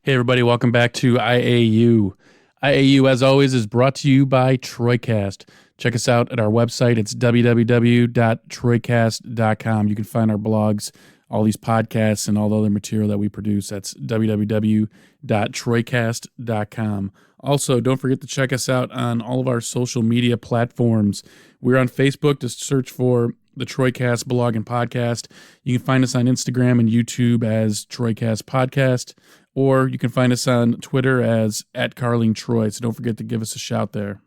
Hey, everybody, welcome back to IAU. IAU, as always, is brought to you by TroyCast. Check us out at our website. It's www.troycast.com. You can find our blogs, all these podcasts, and all the other material that we produce. That's www.troycast.com. Also, don't forget to check us out on all of our social media platforms. We're on Facebook. Just search for the TroyCast blog and podcast. You can find us on Instagram and YouTube as TroyCast Podcast, or you can find us on Twitter as @CarlingTroy. So don't forget to give us a shout there.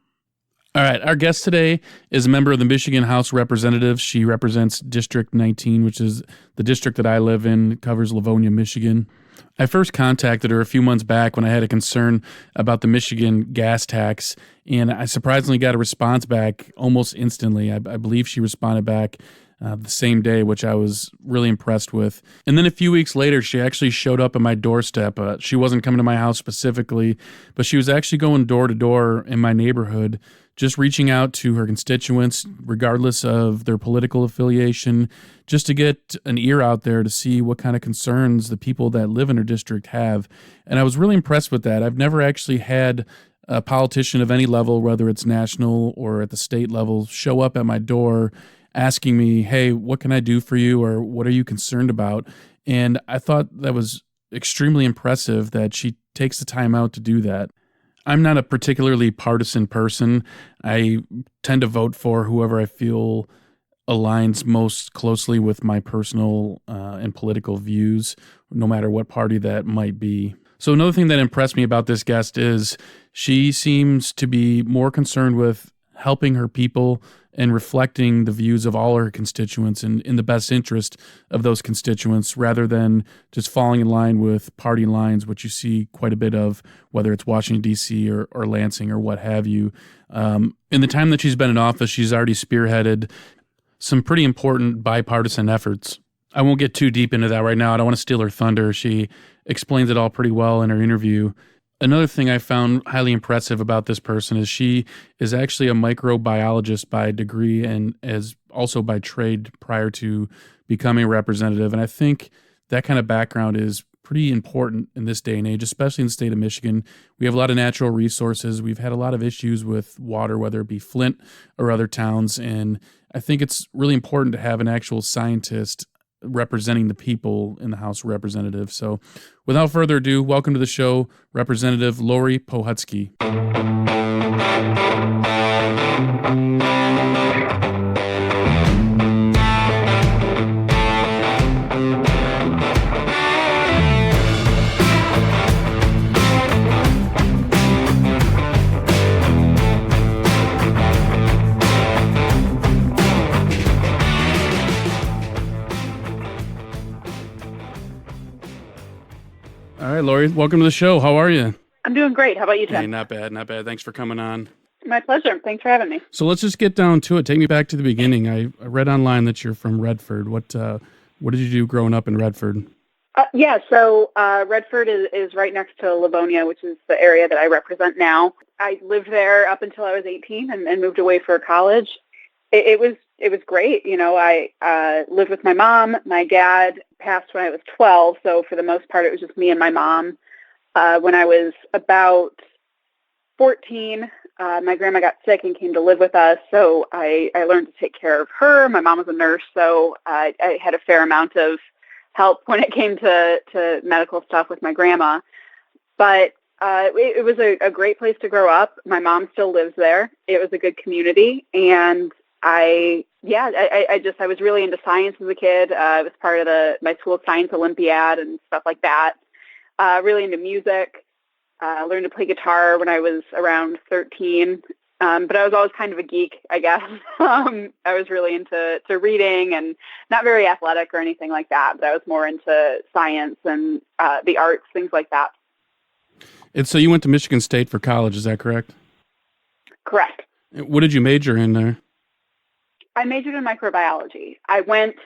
All right, our guest today is a member of the Michigan House of Representatives. She represents District 19, which is the district that I live in. It covers Livonia, Michigan. I first contacted her a few months back when I had a concern about the Michigan gas tax, and I surprisingly got a response back almost instantly. I believe she responded back the same day, which I was really impressed with. And then a few weeks later, she actually showed up at my doorstep. She wasn't coming to my house specifically, but she was actually going door to door in my neighborhood, just reaching out to her constituents, regardless of their political affiliation, just to get an ear out there to see what kind of concerns the people that live in her district have. And I was really impressed with that. I've never actually had a politician of any level, whether it's national or at the state level, show up at my door asking me, hey, what can I do for you, or what are you concerned about? And I thought that was extremely impressive that she takes the time out to do that. I'm not a particularly partisan person. I tend to vote for whoever I feel aligns most closely with my personal and political views, no matter what party that might be. So another thing that impressed me about this guest is she seems to be more concerned with helping her people and reflecting the views of all her constituents and in the best interest of those constituents, rather than just falling in line with party lines, which you see quite a bit of, whether it's Washington, D.C. or Lansing or what have you. In the time that she's been in office, she's already spearheaded some pretty important bipartisan efforts. I won't get too deep into that right now. I don't want to steal her thunder. She explains it all pretty well in her interview. Another thing I found highly impressive about this person is she is actually a microbiologist by degree and as also by trade prior to becoming a representative. And I think that kind of background is pretty important in this day and age, especially in the state of Michigan. We have a lot of natural resources. We've had a lot of issues with water, whether it be Flint or other towns. And I think it's really important to have an actual scientist representing the people in the House of Representatives. So without further ado, welcome to the show, Representative Laurie Pohutsky. All right, Laurie, welcome to the show. How are you? I'm doing great. How about you, Tim? Hey, not bad, not bad. Thanks for coming on. My pleasure. Thanks for having me. So let's just get down to it. Take me back to the beginning. I read online that you're from Redford. What did you do growing up in Redford? So Redford is right next to Livonia, which is the area that I represent now. I lived there up until I was 18 and moved away for college. It was great. You know, I lived with my mom. My dad passed when I was 12, so for the most part, it was just me and my mom. When I was about 14, my grandma got sick and came to live with us, so I learned to take care of her. My mom was a nurse, so I had a fair amount of help when it came to medical stuff with my grandma. But it was a great place to grow up. My mom still lives there. It was a good community, and I was really into science as a kid. I was part of my school science Olympiad and stuff like that. Really into music. Learned to play guitar when I was around 13. But I was always kind of a geek, I guess. I was really into reading and not very athletic or anything like that, but I was more into science and the arts, things like that. And so you went to Michigan State for college, is that correct? Correct. What did you major in there? I majored in microbiology. I went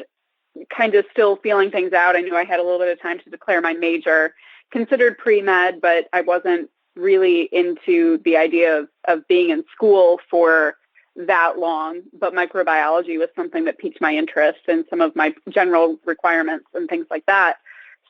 kind of still feeling things out. I knew I had a little bit of time to declare my major, considered pre-med, but I wasn't really into the idea of being in school for that long. But microbiology was something that piqued my interest and some of my general requirements and things like that.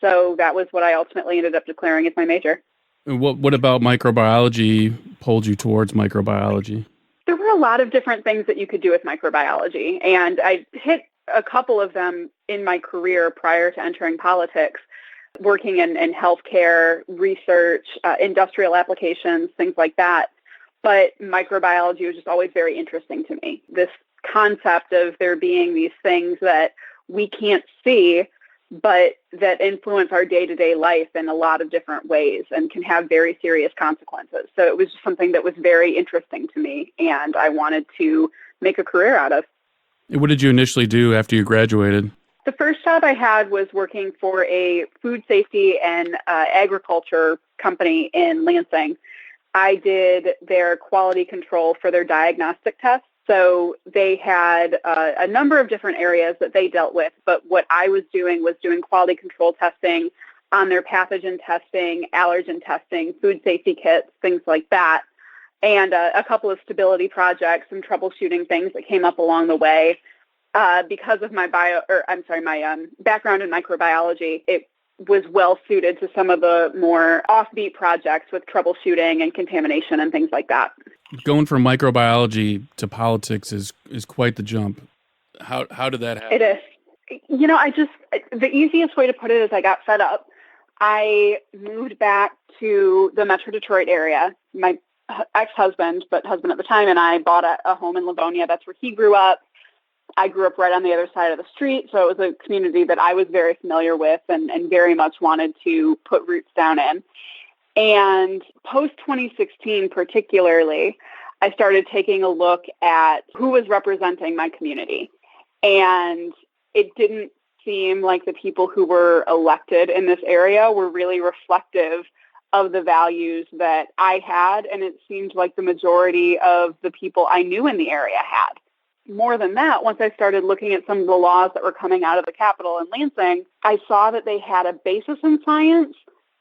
So that was what I ultimately ended up declaring as my major. And what about microbiology pulled you towards microbiology? There were a lot of different things that you could do with microbiology, and I hit a couple of them in my career prior to entering politics, working in healthcare, research, industrial applications, things like that. But microbiology was just always very interesting to me. This concept of there being these things that we can't see, but that influence our day-to-day life in a lot of different ways and can have very serious consequences. So it was just something that was very interesting to me, and I wanted to make a career out of. What did you initially do after you graduated? The first job I had was working for a food safety and agriculture company in Lansing. I did their quality control for their diagnostic tests. So they had a number of different areas that they dealt with, but what I was doing quality control testing on their pathogen testing, allergen testing, food safety kits, things like that, and a couple of stability projects and troubleshooting things that came up along the way. Because of my background in microbiology, it was well suited to some of the more offbeat projects with troubleshooting and contamination and things like that. Going from microbiology to politics is quite the jump. How did that happen? It is. The easiest way to put it is I got fed up. I moved back to the Metro Detroit area. My ex-husband, but husband at the time, and I bought a home in Livonia. That's where he grew up. I grew up right on the other side of the street, so it was a community that I was very familiar with and very much wanted to put roots down in. And post-2016 particularly, I started taking a look at who was representing my community. And it didn't seem like the people who were elected in this area were really reflective of the values that I had, and it seemed like the majority of the people I knew in the area had. More than that, once I started looking at some of the laws that were coming out of the Capitol in Lansing, I saw that they had a basis in science,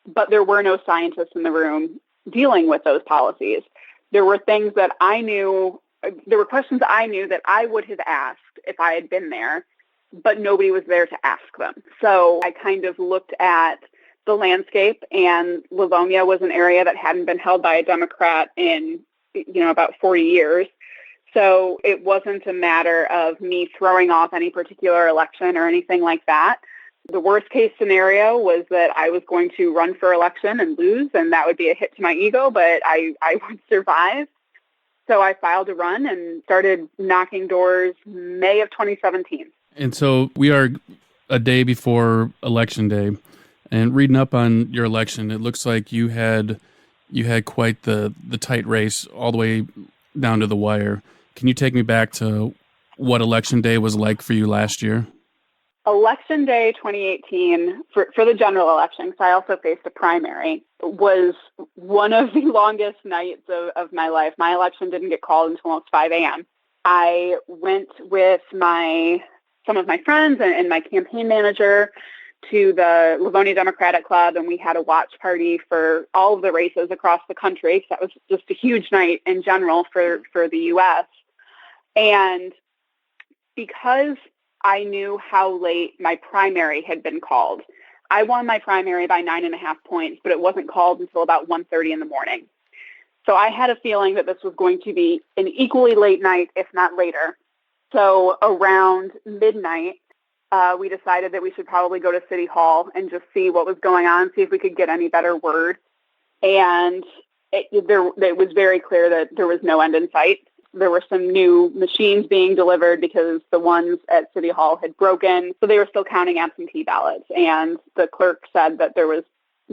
but there were no scientists in the room dealing with those policies. There were things that I knew, there were questions I knew that I would have asked if I had been there, but nobody was there to ask them. So I kind of looked at the landscape, and Livonia was an area that hadn't been held by a Democrat in, about 40 years. So it wasn't a matter of me throwing off any particular election or anything like that. The worst case scenario was that I was going to run for election and lose, and that would be a hit to my ego, but I would survive. So I filed to run and started knocking doors May of 2017. And so we are a day before Election Day, and reading up on your election, it looks like you had quite the tight race all the way down to the wire. Can you take me back to what Election Day was like for you last year? Election Day 2018, for the general election, because I also faced a primary, was one of the longest nights of my life. My election didn't get called until almost 5 a.m. I went with some of my friends and my campaign manager to the Livonia Democratic Club, and we had a watch party for all of the races across the country. So that was just a huge night in general for the U.S. And because I knew how late my primary had been called, I won my primary by 9.5 points, but it wasn't called until about 1:30 in the morning. So I had a feeling that this was going to be an equally late night, if not later. So around midnight, we decided that we should probably go to City Hall and just see what was going on, see if we could get any better word. And it was very clear that there was no end in sight. There were some new machines being delivered because the ones at City Hall had broken. So they were still counting absentee ballots. And the clerk said that there was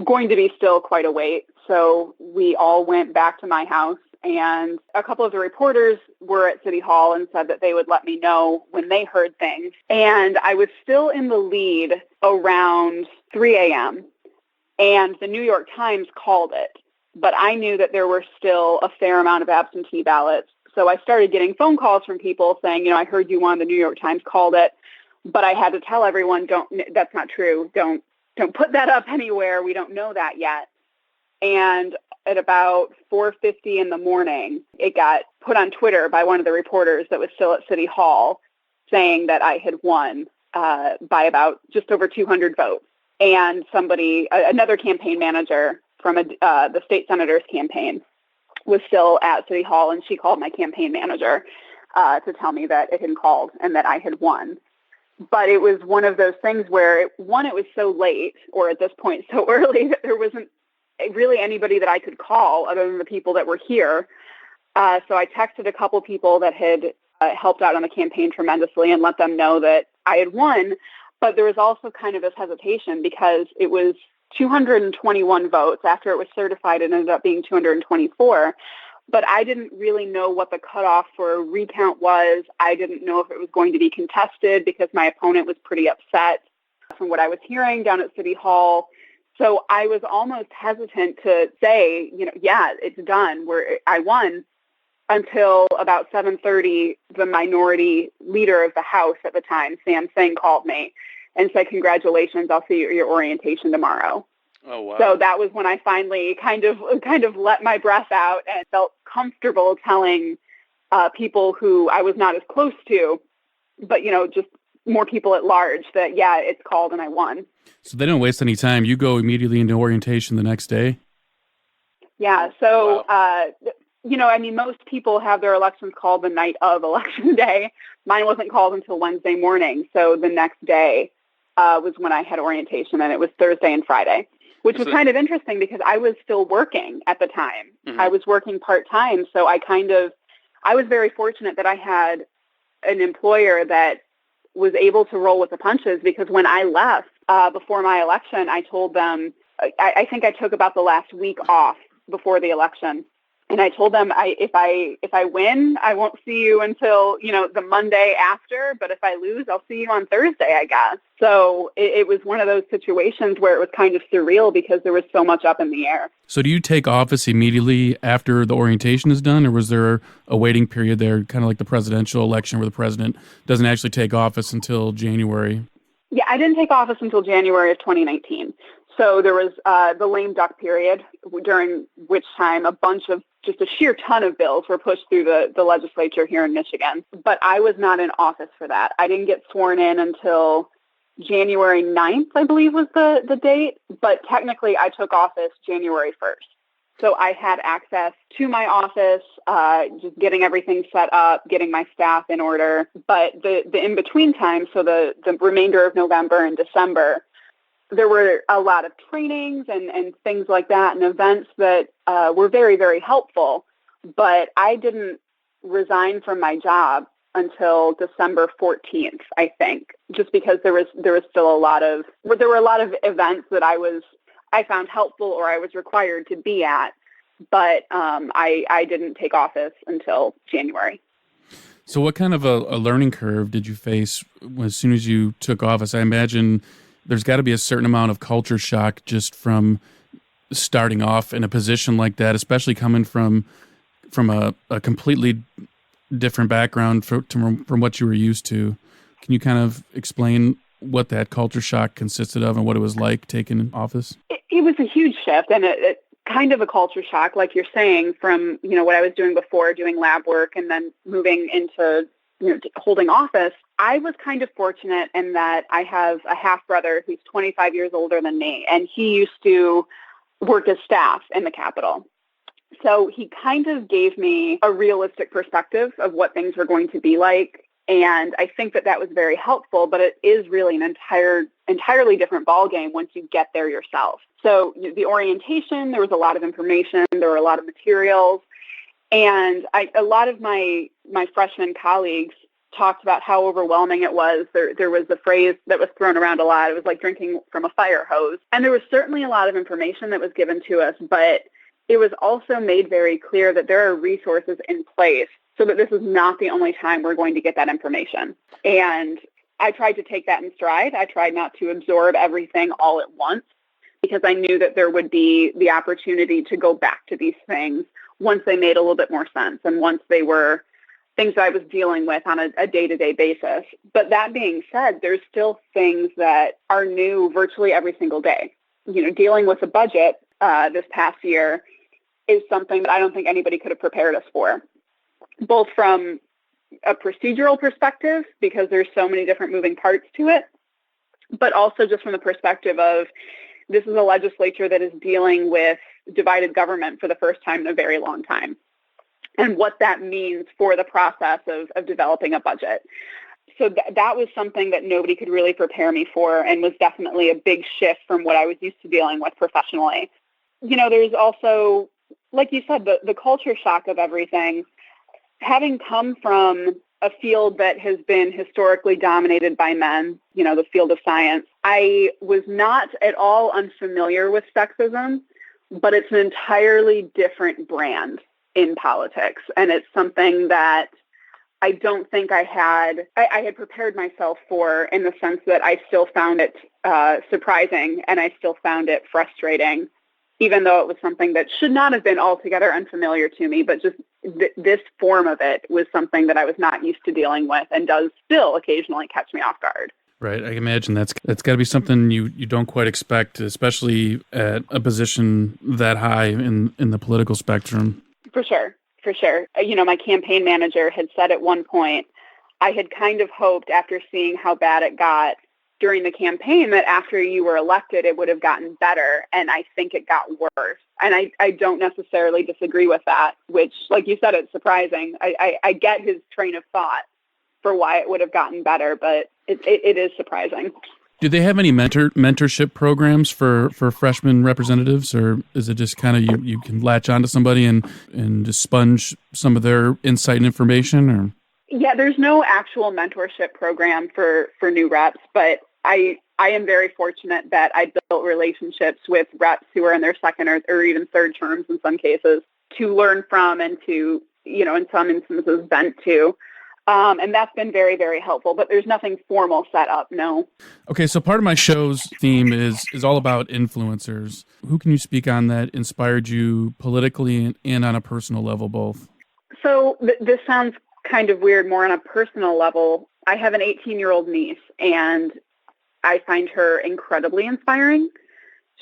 going to be still quite a wait. So we all went back to my house, and a couple of the reporters were at City Hall and said that they would let me know when they heard things. And I was still in the lead around 3 a.m. and the New York Times called it. But I knew that there were still a fair amount of absentee ballots. So I started getting phone calls from people saying, I heard you won, the New York Times called it. But I had to tell everyone, that's not true. Don't put that up anywhere. We don't know that yet. And at about 4:50 in the morning, it got put on Twitter by one of the reporters that was still at City Hall saying that I had won by about just over 200 votes. and another campaign manager from the state senator's campaign was still at City Hall, and she called my campaign manager to tell me that it had called and that I had won. But it was one of those things where, it was so late, or at this point so early, that there wasn't really anybody that I could call other than the people that were here. So I texted a couple people that had helped out on the campaign tremendously and let them know that I had won. But there was also kind of this hesitation because it was 221 votes. After it was certified, it ended up being 224. But I didn't really know what the cutoff for a recount was. I didn't know if it was going to be contested because my opponent was pretty upset from what I was hearing down at City Hall. So I was almost hesitant to say, yeah, it's done, I won, until about 7:30, the minority leader of the House at the time, Sam Singh, called me and said, "Congratulations, I'll see you at your orientation tomorrow." Oh, wow. So that was when I finally kind of let my breath out and felt comfortable telling people who I was not as close to, but, just more people at large, that, yeah, it's called and I won. So they don't waste any time. You go immediately into orientation the next day? Yeah. So, wow. Most people have their elections called the night of election day. Mine wasn't called until Wednesday morning. So the next day was when I had orientation, and it was Thursday and Friday, which was kind of interesting because I was still working at the time. Mm-hmm. I was working part-time. So I was very fortunate that I had an employer that was able to roll with the punches, because when I left before my election, I told them, I think I took about the last week off before the election. And I told them, if I win, I won't see you until, the Monday after. But if I lose, I'll see you on Thursday, I guess. So it was one of those situations where it was kind of surreal because there was so much up in the air. So do you take office immediately after the orientation is done, or was there a waiting period there, kind of like the presidential election where the president doesn't actually take office until January? Yeah, I didn't take office until January of 2019. So there was the lame duck period, during which time just a sheer ton of bills were pushed through the legislature here in Michigan. But I was not in office for that. I didn't get sworn in until January 9th, I believe was the date. But technically, I took office January 1st. So I had access to my office, just getting everything set up, getting my staff in order. But the in-between time, so the remainder of November and December, there were a lot of trainings and things like that and events that were very, very helpful. But I didn't resign from my job until December 14th, I think, just because there was still a lot of events that I found helpful or I was required to be at. But I didn't take office until January. So what kind of a learning curve did you face as soon as you took office? I imagine there's got to be a certain amount of culture shock just from starting off in a position like that, especially coming from a completely different background from what you were used to. Can you kind of explain what that culture shock consisted of and what it was like taking office? It was a huge shift, and it kind of a culture shock, like you're saying, from what I was doing before, doing lab work, and then moving into holding office. I was kind of fortunate in that I have a half-brother who's 25 years older than me, and he used to work as staff in the Capitol. So he kind of gave me a realistic perspective of what things were going to be like, and I think that was very helpful, but it is really an entirely different ballgame once you get there yourself. So the orientation, there was a lot of information, there were a lot of materials, and a lot of my freshman colleagues talked about how overwhelming it was. There was a phrase that was thrown around a lot. It was like drinking from a fire hose. And there was certainly a lot of information that was given to us, but it was also made very clear that there are resources in place so that this is not the only time we're going to get that information. And I tried to take that in stride. I tried not to absorb everything all at once because I knew that there would be the opportunity to go back to these things once they made a little bit more sense and once they were things that I was dealing with on a day-to-day basis. But that being said, there's still things that are new virtually every single day. Dealing with a budget this past year is something that I don't think anybody could have prepared us for, both from a procedural perspective, because there's so many different moving parts to it, but also just from the perspective of this is a legislature that is dealing with divided government for the first time in a very long time, and what that means for the process of developing a budget. So that was something that nobody could really prepare me for, and was definitely a big shift from what I was used to dealing with professionally. There's also, like you said, the culture shock of everything. Having come from a field that has been historically dominated by men, the field of science, I was not at all unfamiliar with sexism, but it's an entirely different brand in politics. And it's something that I don't think I had prepared myself for, in the sense that I still found it surprising, and I still found it frustrating, even though it was something that should not have been altogether unfamiliar to me, but just this form of it was something that I was not used to dealing with, and does still occasionally catch me off guard. Right. I imagine that's got to be something you don't quite expect, especially at a position that high in the political spectrum. For sure. My campaign manager had said at one point, I had kind of hoped, after seeing how bad it got during the campaign, that after you were elected, it would have gotten better. And I think it got worse. And I don't necessarily disagree with that, which, like you said, it's surprising. I get his train of thought for why it would have gotten better, but it is surprising. Do they have any mentorship programs for freshman representatives, or is it just kind of you can latch onto somebody and just sponge some of their insight and information? Or yeah, there's no actual mentorship program for new reps, but I am very fortunate that I built relationships with reps who are in their second or even third terms in some cases, to learn from and to, in some instances, vent to. And that's been very, very helpful, but there's nothing formal set up, no. Okay, so part of my show's theme is all about influencers. Who can you speak on that inspired you politically and on a personal level both? So this sounds kind of weird, more on a personal level. I have an 18-year-old niece, and I find her incredibly inspiring.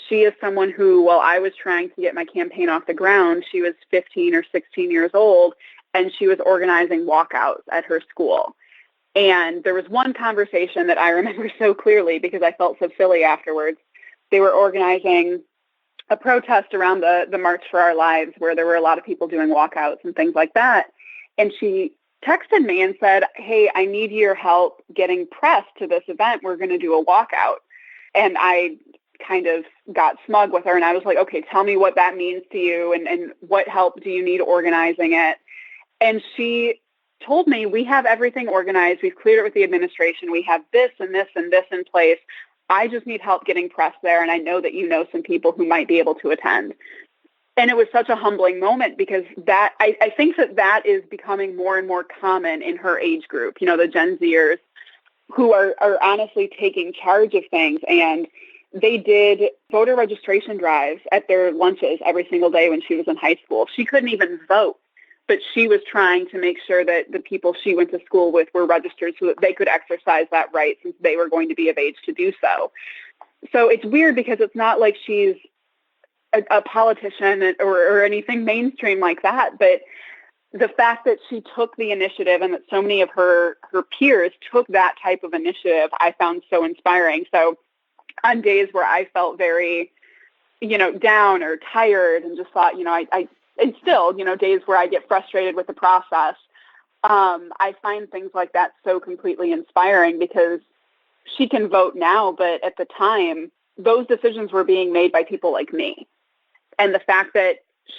She is someone who, while I was trying to get my campaign off the ground, she was 15 or 16 years old, and she was organizing walkouts at her school. And there was one conversation that I remember so clearly because I felt so silly afterwards. They were organizing a protest around the March for Our Lives, where there were a lot of people doing walkouts and things like that. And she texted me and said, "Hey, I need your help getting press to this event. We're going to do a walkout." And I kind of got smug with her, and I was like, "Okay, tell me what that means to you, and what help do you need organizing it?" And she told me, "We have everything organized. We've cleared it with the administration. We have this and this and this in place. I just need help getting press there, and I know that you know some people who might be able to attend." And it was such a humbling moment, because that I think that is becoming more and more common in her age group, the Gen Zers, who are honestly taking charge of things. And they did voter registration drives at their lunches every single day when she was in high school. She couldn't even vote, but she was trying to make sure that the people she went to school with were registered so that they could exercise that right, since they were going to be of age to do so. So it's weird, because it's not like she's a politician or anything mainstream like that, but the fact that she took the initiative, and that so many of her peers took that type of initiative, I found so inspiring. So on days where I felt very, down or tired, and just thought, and still, days where I get frustrated with the process, I find things like that so completely inspiring, because she can vote now, but at the time, those decisions were being made by people like me. And the fact that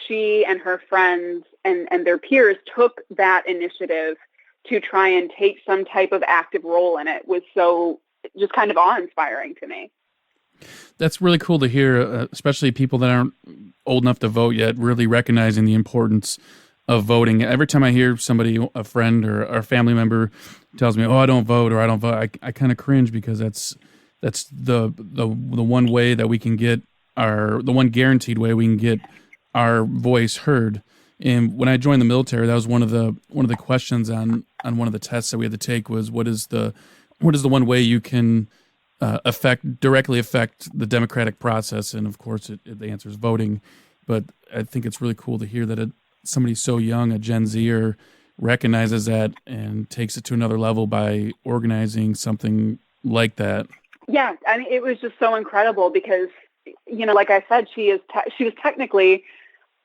she and her friends and their peers took that initiative to try and take some type of active role in it was so just kind of awe-inspiring to me. That's really cool to hear, especially people that aren't old enough to vote yet, really recognizing the importance of voting. Every time I hear somebody, a friend or a family member, tells me, "Oh, I don't vote," or "I don't vote," I kind of cringe, because that's the one way that we can get the one guaranteed way we can get our voice heard. And when I joined the military, that was one of the questions on one of the tests that we had to take was, what is the one way you can directly affect the democratic process? And of course, the answer is voting. But I think it's really cool to hear that somebody so young, a Gen Zer, recognizes that and takes it to another level by organizing something like that. Yeah, I mean, it was just so incredible because, like I said, she was technically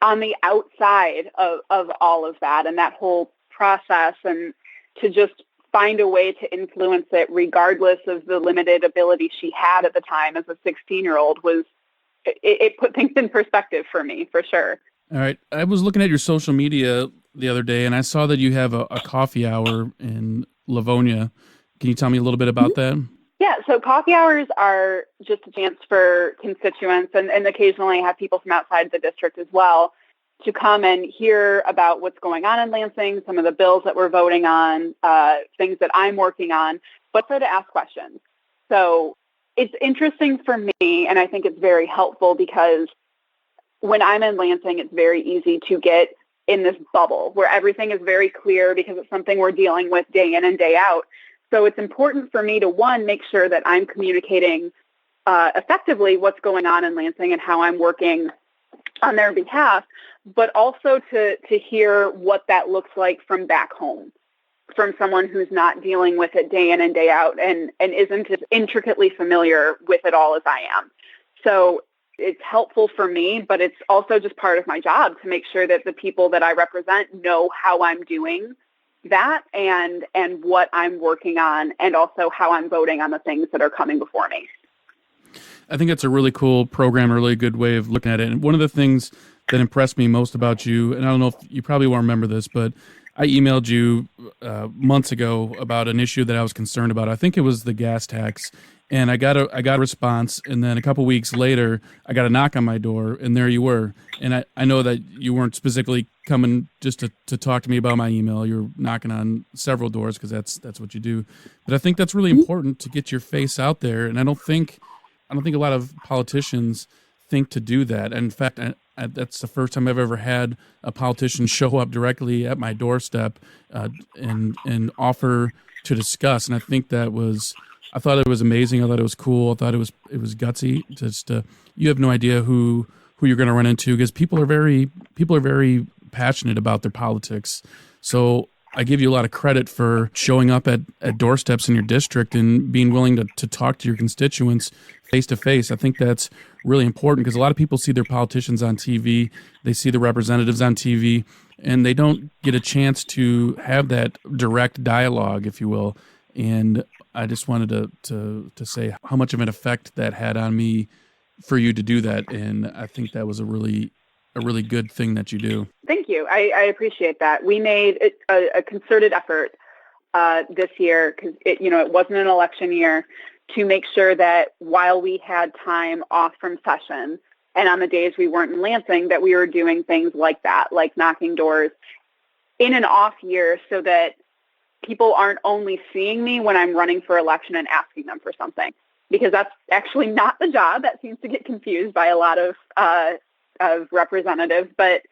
on the outside of all of that and that whole process, and to just find a way to influence it regardless of the limited ability she had at the time as a 16-year-old it put things in perspective for me, for sure. All right. I was looking at your social media the other day, and I saw that you have a coffee hour in Livonia. Can you tell me a little bit about that? Yeah, so coffee hours are just a chance for constituents, and occasionally have people from outside the district as well, to come and hear about what's going on in Lansing, some of the bills that we're voting on, things that I'm working on, but also to ask questions. So it's interesting for me, and I think it's very helpful because when I'm in Lansing, it's very easy to get in this bubble where everything is very clear because it's something we're dealing with day in and day out. So it's important for me to, one, make sure that I'm communicating effectively what's going on in Lansing and how I'm working on their behalf, but also to hear what that looks like from back home, from someone who's not dealing with it day in and day out and isn't as intricately familiar with it all as I am. So it's helpful for me, but it's also just part of my job to make sure that the people that I represent know how I'm doing that and what I'm working on, and also how I'm voting on the things that are coming before me. I think that's a really cool program, a really good way of looking at it. And one of the things that impressed me most about you, and I don't know if you probably won't remember this, but I emailed you months ago about an issue that I was concerned about. I think it was the gas tax. And I got a response, and then a couple weeks later, I got a knock on my door, and there you were. And I know that you weren't specifically coming just to talk to me about my email. You're knocking on several doors because that's what you do. But I think that's really important to get your face out there. And I don't think a lot of politicians think to do that. And in fact, that's the first time I've ever had a politician show up directly at my doorstep and offer to discuss. And I think I thought it was amazing. I thought it was cool. I thought it was gutsy. Just you have no idea who you're going to run into, because people are very passionate about their politics. So I give you a lot of credit for showing up at doorsteps in your district and being willing to talk to your constituents face to face. I think that's really important, because a lot of people see their politicians on TV, they see the representatives on TV, and they don't get a chance to have that direct dialogue, if you will. And I just wanted to say how much of an effect that had on me for you to do that. And I think that was a really good thing that you do. Thank you. I appreciate that. We made a concerted effort this year, because it wasn't an election year, to make sure that while we had time off from session and on the days we weren't in Lansing, that we were doing things like that, like knocking doors in an off year, so that people aren't only seeing me when I'm running for election and asking them for something, because that's actually not the job. That seems to get confused by a lot of representatives. But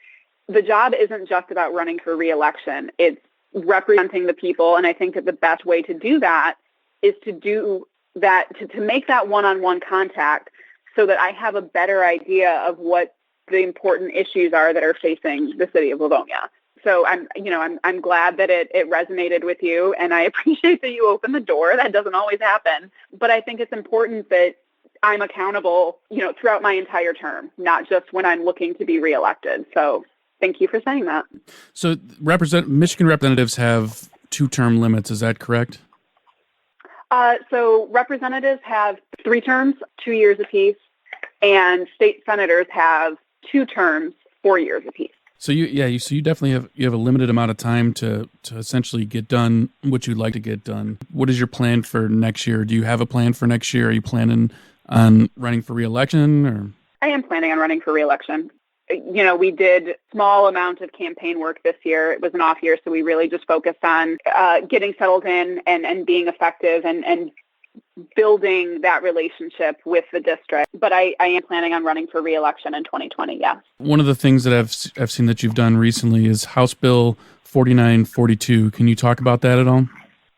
the job isn't just about running for reelection. It's representing the people. And I think that the best way to do that is to do that, to make that one-on-one contact, so that I have a better idea of what the important issues are that are facing the city of Livonia. So I'm glad that it resonated with you, and I appreciate that you opened the door. That doesn't always happen, but I think it's important that I'm accountable, throughout my entire term, not just when I'm looking to be reelected. So thank you for saying that. So Michigan representatives have 2-term limits. Is that correct? So representatives have 3 terms, 2 years apiece, and state senators have 2 terms, 4 years apiece. So you definitely have a limited amount of time to essentially get done what you'd like to get done. What is your plan for next year? Do you have a plan for next year? Are you planning on running for reelection? Or? I am planning on running for reelection. We did small amount of campaign work this year. It was an off year, so we really just focused on getting settled in and being effective and building that relationship with the district. But I am planning on running for re-election in 2020, yeah. One of the things that I've seen that you've done recently is House Bill 4942. Can you talk about that at all?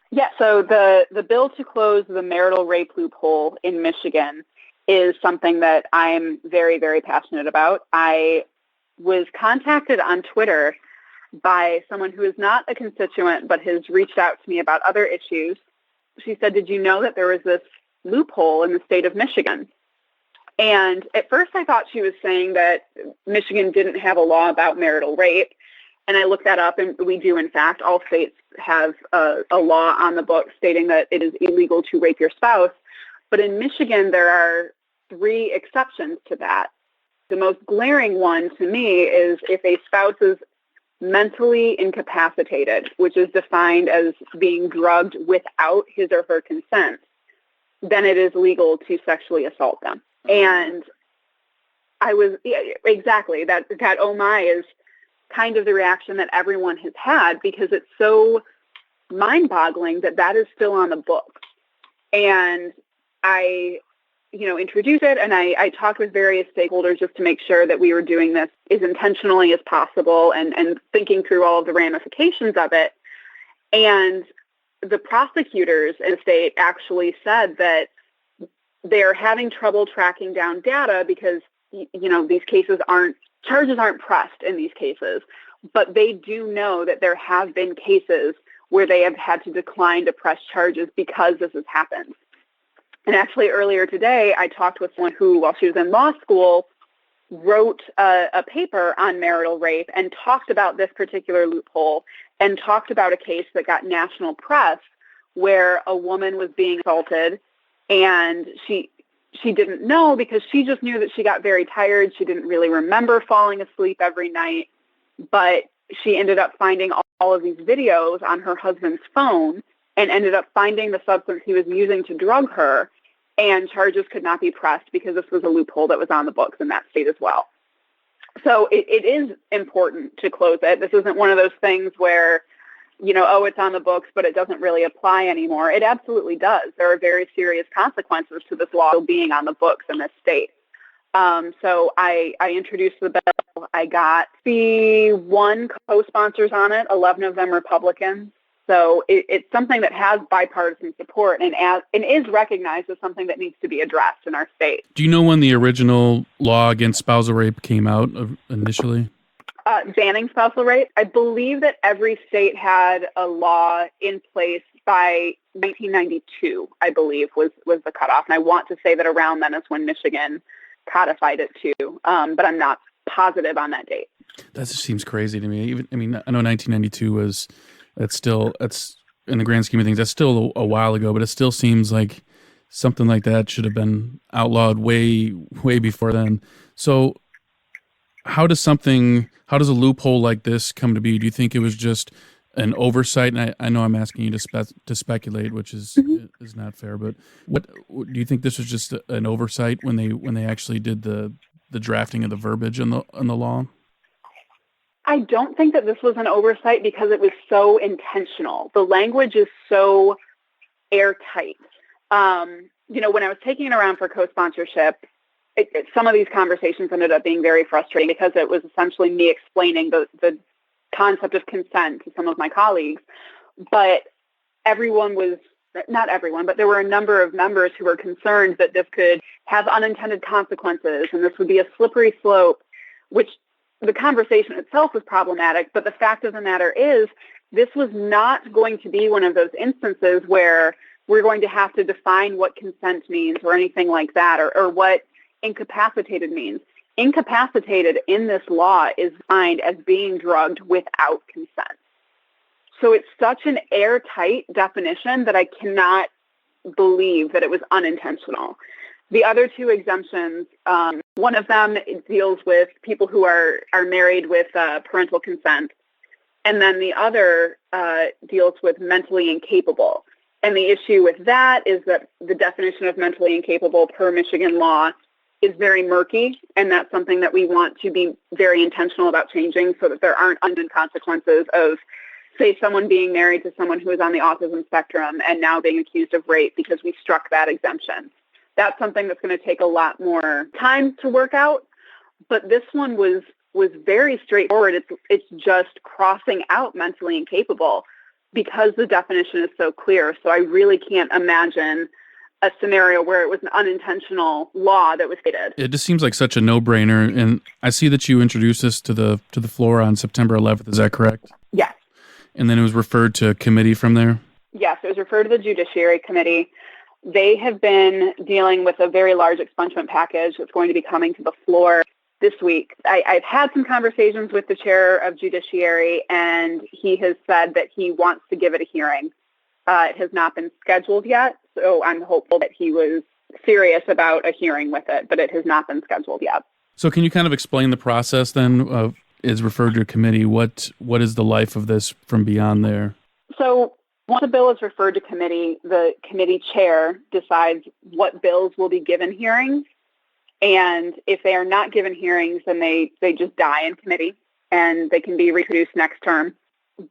Yeah, so the bill to close the marital rape loophole in Michigan is something that I'm very, very passionate about. I was contacted on Twitter by someone who is not a constituent but has reached out to me about other issues. She said, "Did you know that there was this loophole in the state of Michigan. And at first I thought she was saying that Michigan didn't have a law about marital rape. And I looked that up, and we do, in fact. All states have a law on the books stating that it is illegal to rape your spouse. But in Michigan, there are 3 exceptions to that. The most glaring one to me is if a spouse is mentally incapacitated, which is defined as being drugged without his or her consent, then it is legal to sexually assault them. And exactly, that oh my is kind of the reaction that everyone has had, because it's so mind-boggling that is still on the books. And I, introduced it, and I talked with various stakeholders just to make sure that we were doing this as intentionally as possible and thinking through all of the ramifications of it. And the prosecutors in the state actually said that they're having trouble tracking down data because, these charges aren't pressed in these cases, but they do know that there have been cases where they have had to decline to press charges because this has happened. And actually earlier today, I talked with someone who, while she was in law school, wrote a paper on marital rape and talked about this particular loophole and talked about a case that got national press where a woman was being assaulted, and she didn't know because she just knew that she got very tired. She didn't really remember falling asleep every night, but she ended up finding all of these videos on her husband's phone and ended up finding the substance he was using to drug her, and charges could not be pressed because this was a loophole that was on the books in that state as well. So it is important to close it. This isn't one of those things where, it's on the books, but it doesn't really apply anymore. It absolutely does. There are very serious consequences to this law being on the books in this state. So I introduced the bill. I got the 1 co-sponsors on it, 11 of them Republicans. So it's something that has bipartisan support and is recognized as something that needs to be addressed in our state. Do you know when the original law against spousal rape came out initially? Banning spousal rape. I believe that every state had a law in place by 1992, I believe, was the cutoff. And I want to say that around then is when Michigan codified it too, but I'm not positive on that date. That just seems crazy to me. I know 1992 was... That's in the grand scheme of things, that's still a while ago, but it still seems like something like that should have been outlawed way, way before then. So how does a loophole like this come to be? Do you think it was just an oversight? And I know I'm asking you to speculate, which is not fair, but what do you think this was just an oversight when they actually did the drafting of the verbiage in the law? I don't think that this was an oversight because it was so intentional. The language is so airtight. When I was taking it around for co-sponsorship, some of these conversations ended up being very frustrating because it was essentially me explaining the concept of consent to some of my colleagues. But not everyone, but there were a number of members who were concerned that this could have unintended consequences and this would be a slippery slope, which the conversation itself was problematic, but the fact of the matter is this was not going to be one of those instances where we're going to have to define what consent means or anything like that, or what incapacitated means. Incapacitated in this law is defined as being drugged without consent. So it's such an airtight definition that I cannot believe that it was unintentional. The other 2 exemptions, one of them deals with people who are married with parental consent, and then the other deals with mentally incapable. And the issue with that is that the definition of mentally incapable per Michigan law is very murky, and that's something that we want to be very intentional about changing so that there aren't unintended consequences of, say, someone being married to someone who is on the autism spectrum and now being accused of rape because we struck that exemption. That's something that's going to take a lot more time to work out. But this one was very straightforward. It's just crossing out mentally incapable because the definition is so clear. So I really can't imagine a scenario where it was an unintentional law that was stated. It just seems like such a no-brainer. And I see that you introduced this to the floor on September 11th. Is that correct? Yes. And then it was referred to committee from there? Yes, it was referred to the Judiciary Committee. They have been dealing with a very large expungement package that's going to be coming to the floor this week. I've had some conversations with the chair of Judiciary, and he has said that he wants to give it a hearing. It has not been scheduled yet, so I'm hopeful that he was serious about a hearing with it, but it has not been scheduled yet. So can you kind of explain the process then? Is referred to a committee. What is the life of this from beyond there? So once a bill is referred to committee, the committee chair decides what bills will be given hearings. And if they are not given hearings, then they just die in committee and they can be reproduced next term.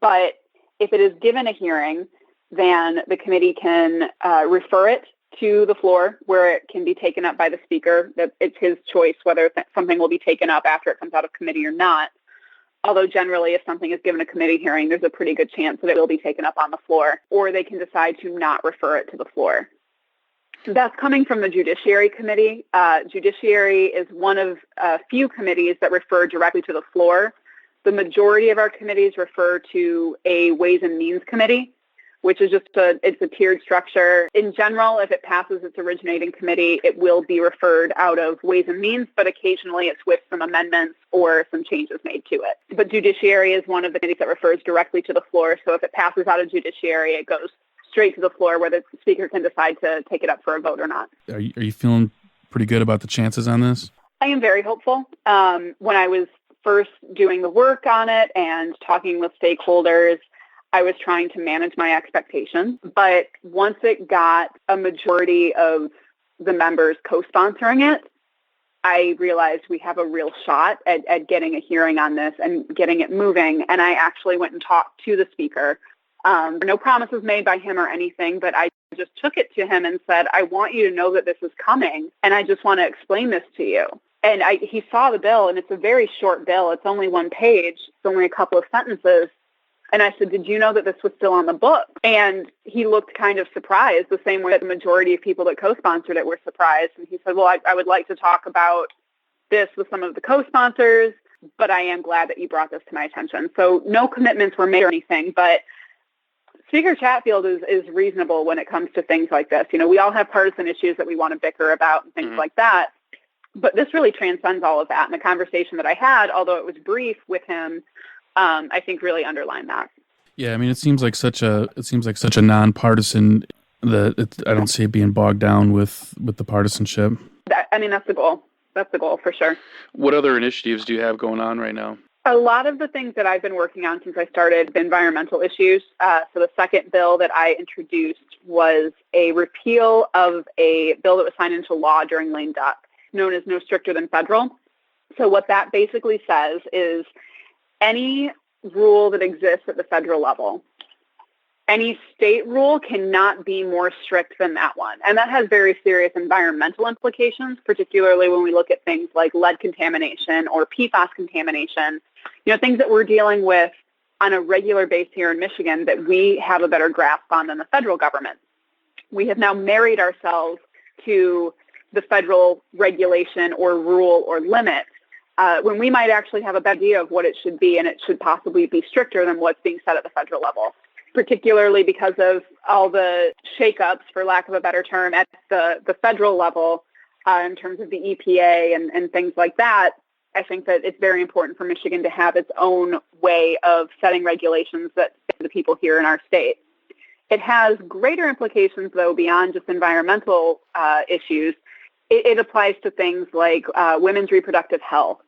But if it is given a hearing, then the committee can refer it to the floor where it can be taken up by the speaker. That it's his choice whether something will be taken up after it comes out of committee or not. Although generally, if something is given a committee hearing, there's a pretty good chance that it will be taken up on the floor, or they can decide to not refer it to the floor. That's coming from the Judiciary Committee. Judiciary is one of a few committees that refer directly to the floor. The majority of our committees refer to a Ways and Means Committee, which is just it's a tiered structure. In general, if it passes its originating committee, it will be referred out of Ways and Means, but occasionally it's with some amendments or some changes made to it. But Judiciary is one of the committees that refers directly to the floor. So if it passes out of Judiciary, it goes straight to the floor where the speaker can decide to take it up for a vote or not. Are you feeling pretty good about the chances on this? I am very hopeful. When I was first doing the work on it and talking with stakeholders, I was trying to manage my expectations. But once it got a majority of the members co-sponsoring it, I realized we have a real shot at getting a hearing on this and getting it moving. And I actually went and talked to the speaker. No promises made by him or anything, but I just took it to him and said, I want you to know that this is coming, and I just want to explain this to you. And he saw the bill, and it's a very short bill. It's only one page. It's only a couple of sentences. And I said, did you know that this was still on the book? And he looked kind of surprised, the same way that the majority of people that co-sponsored it were surprised. And he said, well, I would like to talk about this with some of the co-sponsors, but I am glad that you brought this to my attention. So no commitments were made or anything, but Speaker Chatfield is reasonable when it comes to things like this. You know, we all have partisan issues that we want to bicker about and things like that. But this really transcends all of that. And the conversation that I had, although it was brief with him, I think really underlined that. Yeah, I mean, it seems like such a nonpartisan that I don't see it being bogged down with the partisanship. That's the goal. That's the goal for sure. What other initiatives do you have going on right now? A lot of the things that I've been working on since I started environmental issues. So the second bill that I introduced was a repeal of a bill that was signed into law during lame duck, known as No Stricter Than Federal. So what that basically says is any rule that exists at the federal level, any state rule cannot be more strict than that one. And that has very serious environmental implications, particularly when we look at things like lead contamination or PFAS contamination, things that we're dealing with on a regular basis here in Michigan that we have a better grasp on than the federal government. We have now married ourselves to the federal regulation or rule or limit when we might actually have a better idea of what it should be, and it should possibly be stricter than what's being said at the federal level, particularly because of all the shakeups, for lack of a better term, at the federal level in terms of the EPA and things like that. I think that it's very important for Michigan to have its own way of setting regulations that fit the people here in our state. It has greater implications, though, beyond just environmental issues. It applies to things like women's reproductive health,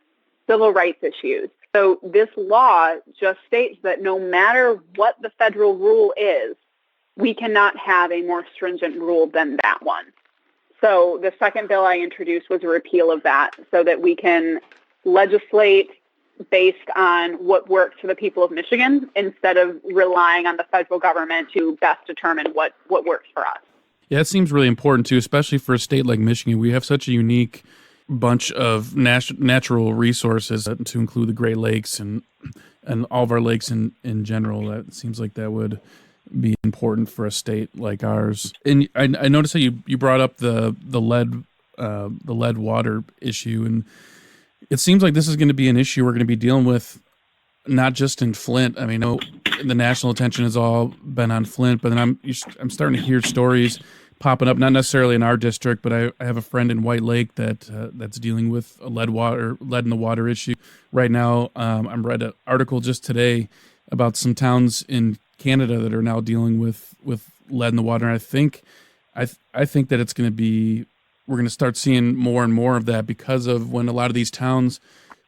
civil rights issues. So this law just states that no matter what the federal rule is, we cannot have a more stringent rule than that one. So the second bill I introduced was a repeal of that so that we can legislate based on what works for the people of Michigan instead of relying on the federal government to best determine what works for us. Yeah, it seems really important, too, especially for a state like Michigan. We have such a unique bunch of natural resources, to include the Great Lakes and all of our lakes in general. That seems like that would be important for a state like ours. And I noticed that you brought up the lead water issue, and it seems like this is going to be an issue we're going to be dealing with not just in Flint. I mean, the national attention has all been on Flint, but then I'm starting to hear stories, popping up, not necessarily in our district, but I have a friend in White Lake that's dealing with a lead in the water issue right now. I'm read an article just today about some towns in Canada that are now dealing with lead in the water. And I think that we're going to start seeing more and more of that because of when a lot of these towns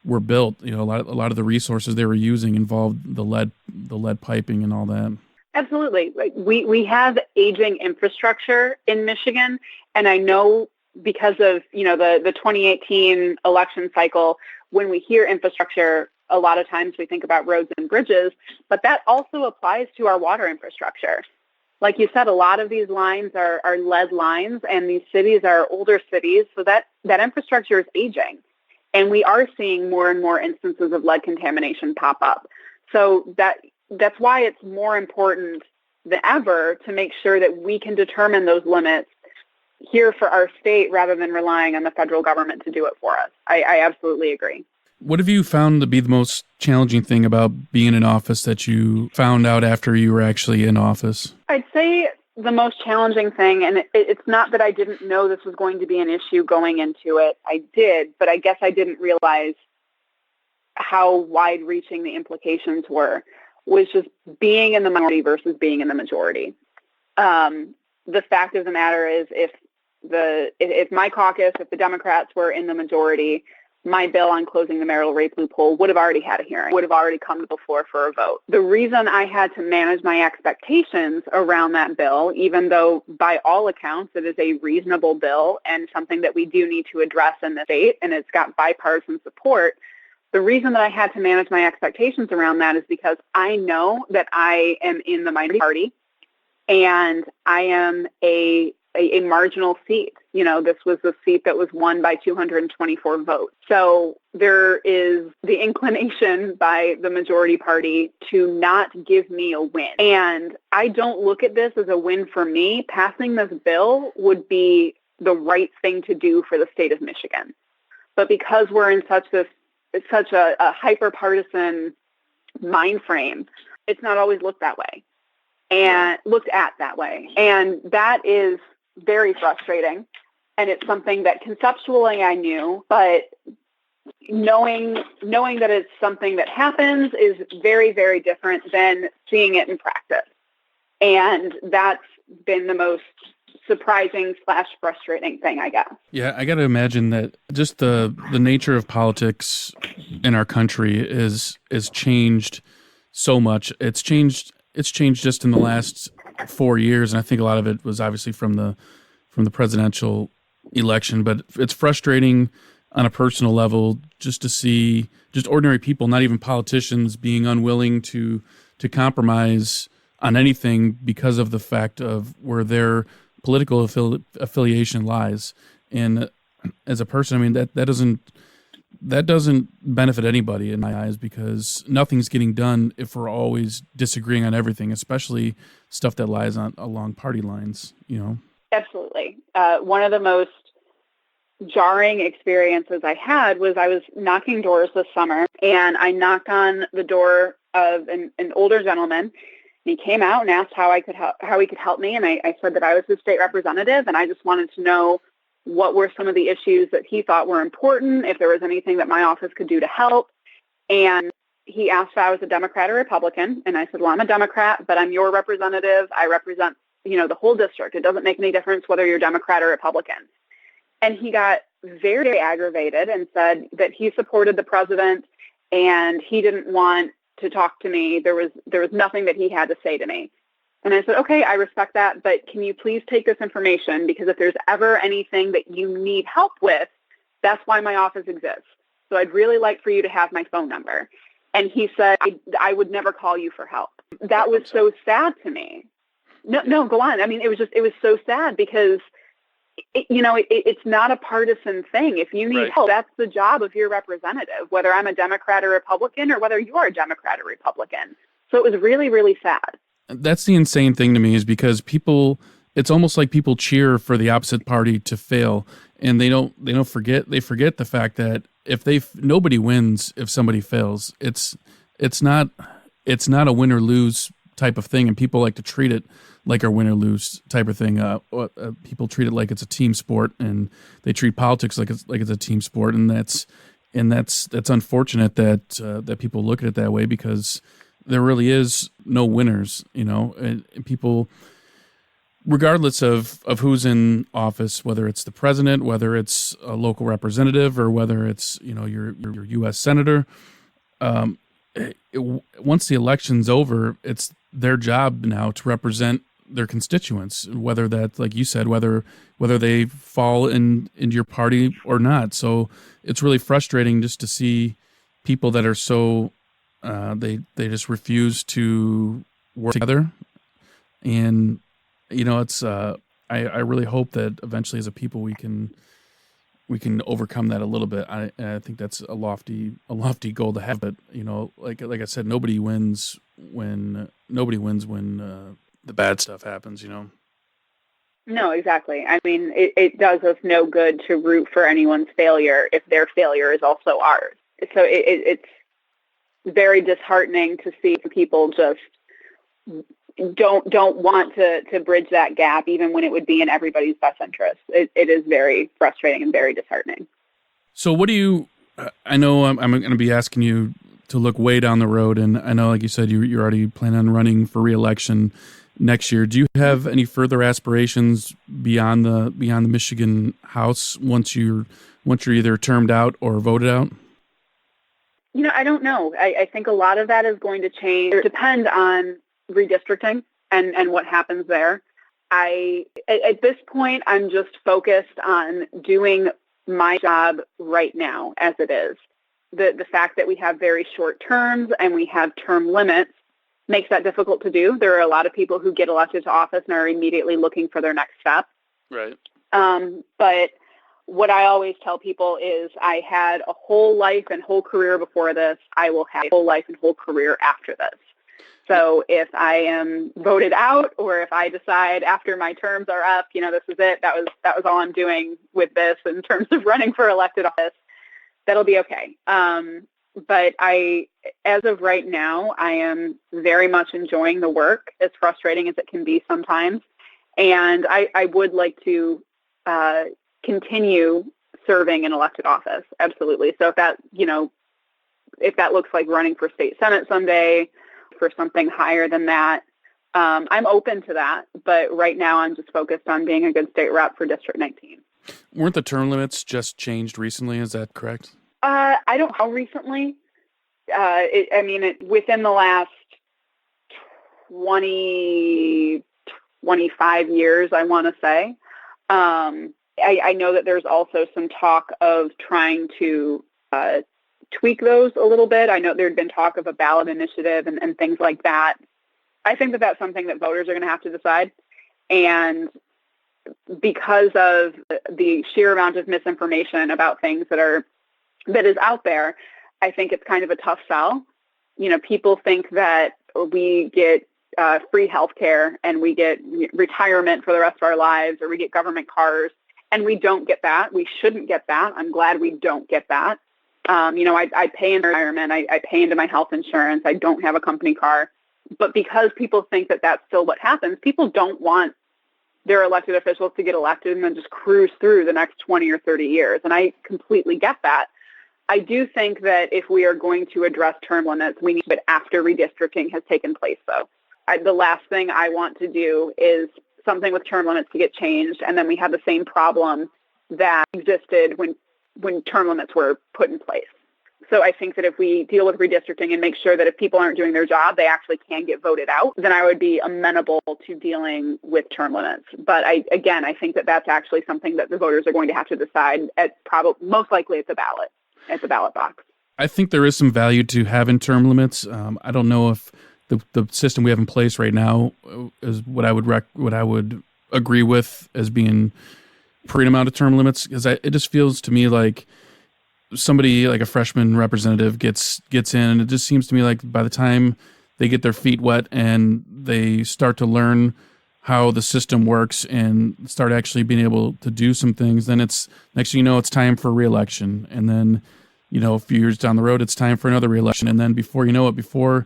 were built. You know, a lot of the resources they were using involved the lead piping and all that. Absolutely. We have aging infrastructure in Michigan, and I know because of, the 2018 election cycle, when we hear infrastructure, a lot of times we think about roads and bridges, but that also applies to our water infrastructure. Like you said, a lot of these lines are lead lines, and these cities are older cities, so that infrastructure is aging. And we are seeing more and more instances of lead contamination pop up. So that's why it's more important than ever to make sure that we can determine those limits here for our state rather than relying on the federal government to do it for us. I absolutely agree. What have you found to be the most challenging thing about being in office that you found out after you were actually in office? I'd say the most challenging thing, and it's not that I didn't know this was going to be an issue going into it. I did, but I guess I didn't realize how wide-reaching the implications were, was just being in the minority versus being in the majority. The fact of the matter is, if my caucus, if the Democrats were in the majority, my bill on closing the marital rape loophole would have already had a hearing, would have already come to the floor for a vote. The reason I had to manage my expectations around that bill, even though by all accounts it is a reasonable bill and something that we do need to address in the state, and it's got bipartisan support, the reason that I had to manage my expectations around that is because I know that I am in the minority party and I am a marginal seat. This was a seat that was won by 224 votes. So there is the inclination by the majority party to not give me a win. And I don't look at this as a win for me. Passing this bill would be the right thing to do for the state of Michigan. But because we're in such a hyper-partisan mind frame, it's not always looked that way and looked at that way. And that is very frustrating. And it's something that conceptually I knew, but knowing that it's something that happens is very, very different than seeing it in practice. And that's been the most surprising / frustrating thing, I guess. Yeah, I got to imagine that just the nature of politics in our country is changed so much. It's changed just in the last 4 years, and I think a lot of it was obviously from the presidential election. But it's frustrating on a personal level just to see just ordinary people, not even politicians, being unwilling to compromise on anything because of the fact of where their political affiliation lies. And as a person, I mean, that doesn't benefit anybody in my eyes, because nothing's getting done if we're always disagreeing on everything, especially stuff that lies along party lines, Absolutely. One of the most jarring experiences I had was I was knocking doors this summer, and I knocked on the door of an older gentleman. He came out and asked how he could help me, and I said that I was his state representative, and I just wanted to know what were some of the issues that he thought were important, if there was anything that my office could do to help. And he asked if I was a Democrat or Republican, and I said, well, I'm a Democrat, but I'm your representative. I represent, the whole district. It doesn't make any difference whether you're Democrat or Republican. And he got very, very aggravated and said that he supported the president and he didn't want to talk to me. There was nothing that he had to say to me. And I said, okay, I respect that, but can you please take this information? Because if there's ever anything that you need help with, that's why my office exists. So I'd really like for you to have my phone number. And he said, I would never call you for help. That was so sad to me. No, go on. I mean, it was so sad because, it's not a partisan thing. If you need help, that's the job of your representative, whether I'm a Democrat or Republican or whether you are a Democrat or Republican. So it was really, really sad. That's the insane thing to me, is because it's almost like people cheer for the opposite party to fail, and they forget the fact that nobody wins if somebody fails. It's not a win or lose type of thing, and people like to treat it like a win or lose type of thing. People treat it like it's a team sport, and they treat politics like it's a team sport, and that's unfortunate that people look at it that way, because there really is no winners, and people, regardless of who's in office, whether it's the president, whether it's a local representative, or whether it's your U.S. senator. Once the election's over, it's their job now to represent their constituents, whether that, like you said, whether they fall into your party or not. So it's really frustrating just to see people that are so they just refuse to work together. And it's I really hope that eventually, as a people, we can overcome that a little bit. I think that's a lofty goal to have. But like I said, nobody wins when the bad stuff happens. No, exactly. I mean, it does us no good to root for anyone's failure if their failure is also ours. So it's very disheartening to see people just don't want to bridge that gap, even when it would be in everybody's best interest. It is very frustrating and very disheartening. So what do you, I know I'm going to be asking you to look way down the road, and I know, like you said, you're already planning on running for reelection next year. Do you have any further aspirations beyond the Michigan House once you're either termed out or voted out? I don't know. I think a lot of that is going to change. It depends on redistricting and what happens there. At this point, I'm just focused on doing my job right now as it is. The fact that we have very short terms and we have term limits makes that difficult to do. There are a lot of people who get elected to office and are immediately looking for their next step. Right. But what I always tell people is I had a whole life and whole career before this. I will have a whole life and whole career after this. So if I am voted out, or if I decide after my terms are up, this is it, that was all I'm doing with this in terms of running for elected office, that'll be okay. But as of right now, I am very much enjoying the work, as frustrating as it can be sometimes. And I would like to continue serving in elected office. Absolutely. So if that looks like running for state senate someday, for something higher than that, I'm open to that. But right now I'm just focused on being a good state rep for District 19. Weren't the term limits just changed recently? Is that correct? I don't know how recently. Within the last 25 years, I want to say. I know that there's also some talk of trying to tweak those a little bit. I know there'd been talk of a ballot initiative and things like that. I think that that's something that voters are going to have to decide. And because of the sheer amount of misinformation about things that is out there, I think it's kind of a tough sell. People think that we get free health care and we get retirement for the rest of our lives, or we get government cars, and we don't get that. We shouldn't get that. I'm glad we don't get that. I pay into retirement. I pay into my health insurance. I don't have a company car. But because people think that that's still what happens, people don't want their elected officials to get elected and then just cruise through the next 20 or 30 years. And I completely get that. I do think that if we are going to address term limits, we need it after redistricting has taken place, though. The last thing I want to do is something with term limits to get changed, and then we have the same problem that existed when term limits were put in place. So I think that if we deal with redistricting and make sure that if people aren't doing their job, they actually can get voted out, then I would be amenable to dealing with term limits. But I think that that's actually something that the voters are going to have to decide most likely at the ballot box. I think there is some value to having term limits. I don't know if the system we have in place right now is what I would agree with as being pretty amount of term limits, because it just feels to me like somebody like a freshman representative gets in, and it just seems to me like by the time they get their feet wet and they start to learn how the system works and start actually being able to do some things, then it's next thing you know, it's time for reelection. And then, a few years down the road, it's time for another reelection. And then before you know it, before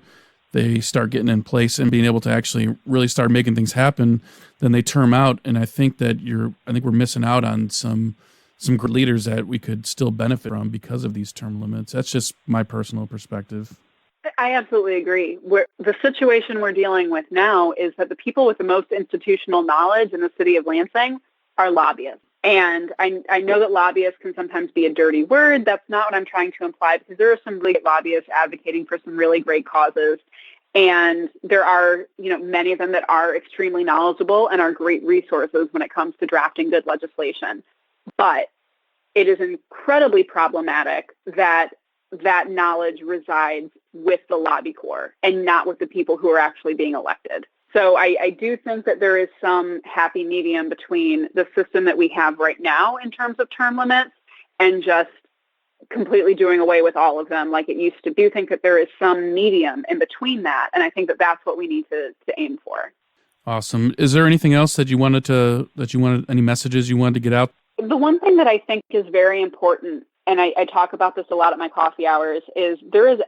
they start getting in place and being able to actually really start making things happen, then they term out. And I think that we're missing out on some great leaders that we could still benefit from because of these term limits. That's just my personal perspective. I absolutely agree. The situation we're dealing with now is that the people with the most institutional knowledge in the city of Lansing are lobbyists. And I know that lobbyists can sometimes be a dirty word. That's not what I'm trying to imply, because there are some really great lobbyists advocating for some really great causes. And there are, many of them that are extremely knowledgeable and are great resources when it comes to drafting good legislation. But it is incredibly problematic that that knowledge resides with the lobby corps and not with the people who are actually being elected. So I do think that there is some happy medium between the system that we have right now in terms of term limits and just completely doing away with all of them like it used to. I do think that there is some medium in between that, and I think that that's what we need to aim for. Awesome. Is there anything else that any messages you wanted to get out? The one thing that I think is very important, and I talk about this a lot at my coffee hours, is there is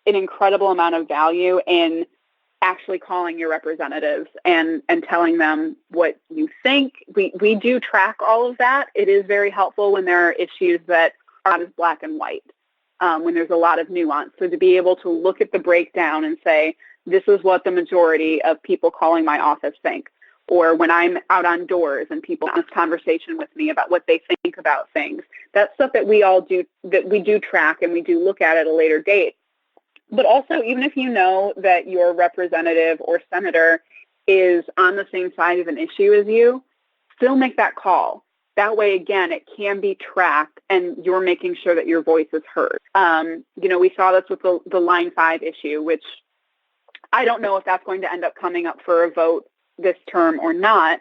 an incredible amount of value in actually calling your representatives and telling them what you think. We do track all of that. It is very helpful when there are issues that are not as black and white, when there's a lot of nuance. So to be able to look at the breakdown and say, this is what the majority of people calling my office think. Or when I'm out on doors and people have this conversation with me about what they think about things. That's stuff that we all do, that we do track and we do look at a later date. But also, even if you know that your representative or senator is on the same side of an issue as you, still make that call. That way, again, it can be tracked and you're making sure that your voice is heard. We saw this with the Line 5 issue, which I don't know if that's going to end up coming up for a vote this term or not.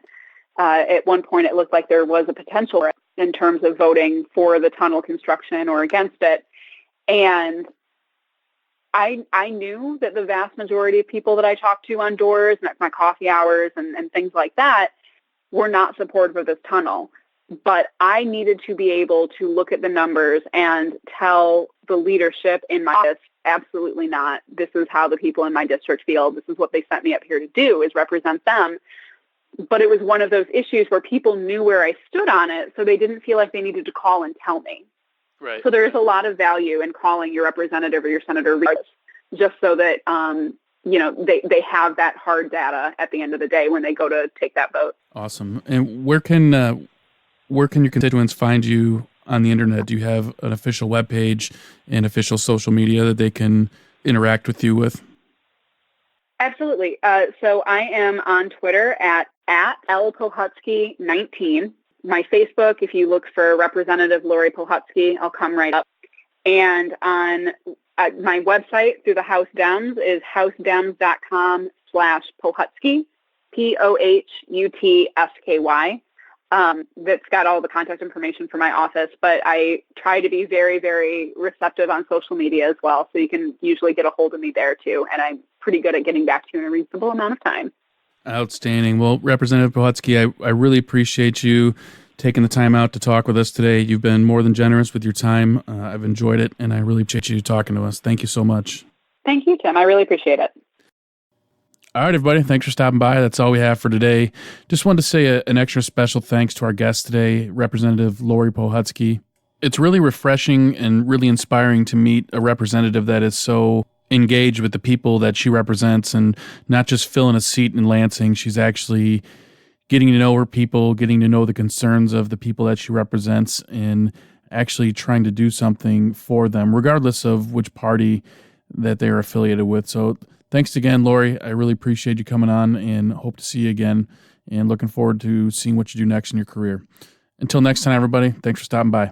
At one point, it looked like there was a potential in terms of voting for the tunnel construction or against it. And I knew that the vast majority of people that I talked to on doors and at my coffee hours and things like that were not supportive of this tunnel. But I needed to be able to look at the numbers and tell the leadership in my office, absolutely not. This is how the people in my district feel. This is what they sent me up here to do, is represent them. But it was one of those issues where people knew where I stood on it, so they didn't feel like they needed to call and tell me. Right. So there is a lot of value in calling your representative or your senator just so that they have that hard data at the end of the day when they go to take that vote. Awesome. And where can your constituents find you on the internet? Do you have an official webpage and official social media that they can interact with you with? Absolutely. So I am on Twitter at LPohutsky19. My Facebook, if you look for Representative Laurie Pohutsky, I'll come right up. And on my website through the House Dems is housedems.com/Pohutsky, Pohutsky. That's got all the contact information for my office, but I try to be very, very receptive on social media as well. So you can usually get a hold of me there too. And I'm pretty good at getting back to you in a reasonable amount of time. Outstanding. Well, Representative Pohutsky, I really appreciate you taking the time out to talk with us today. You've been more than generous with your time. I've enjoyed it, and I really appreciate you talking to us. Thank you so much. Thank you, Tim. I really appreciate it. All right, everybody. Thanks for stopping by. That's all we have for today. Just wanted to say an extra special thanks to our guest today, Representative Laurie Pohutsky. It's really refreshing and really inspiring to meet a representative that is so engaged with the people that she represents and not just filling a seat in Lansing. She's actually getting to know her people, getting to know the concerns of the people that she represents, and actually trying to do something for them, regardless of which party that they're affiliated with. So thanks again, Laurie. I really appreciate you coming on and hope to see you again, and looking forward to seeing what you do next in your career. Until next time, everybody, thanks for stopping by.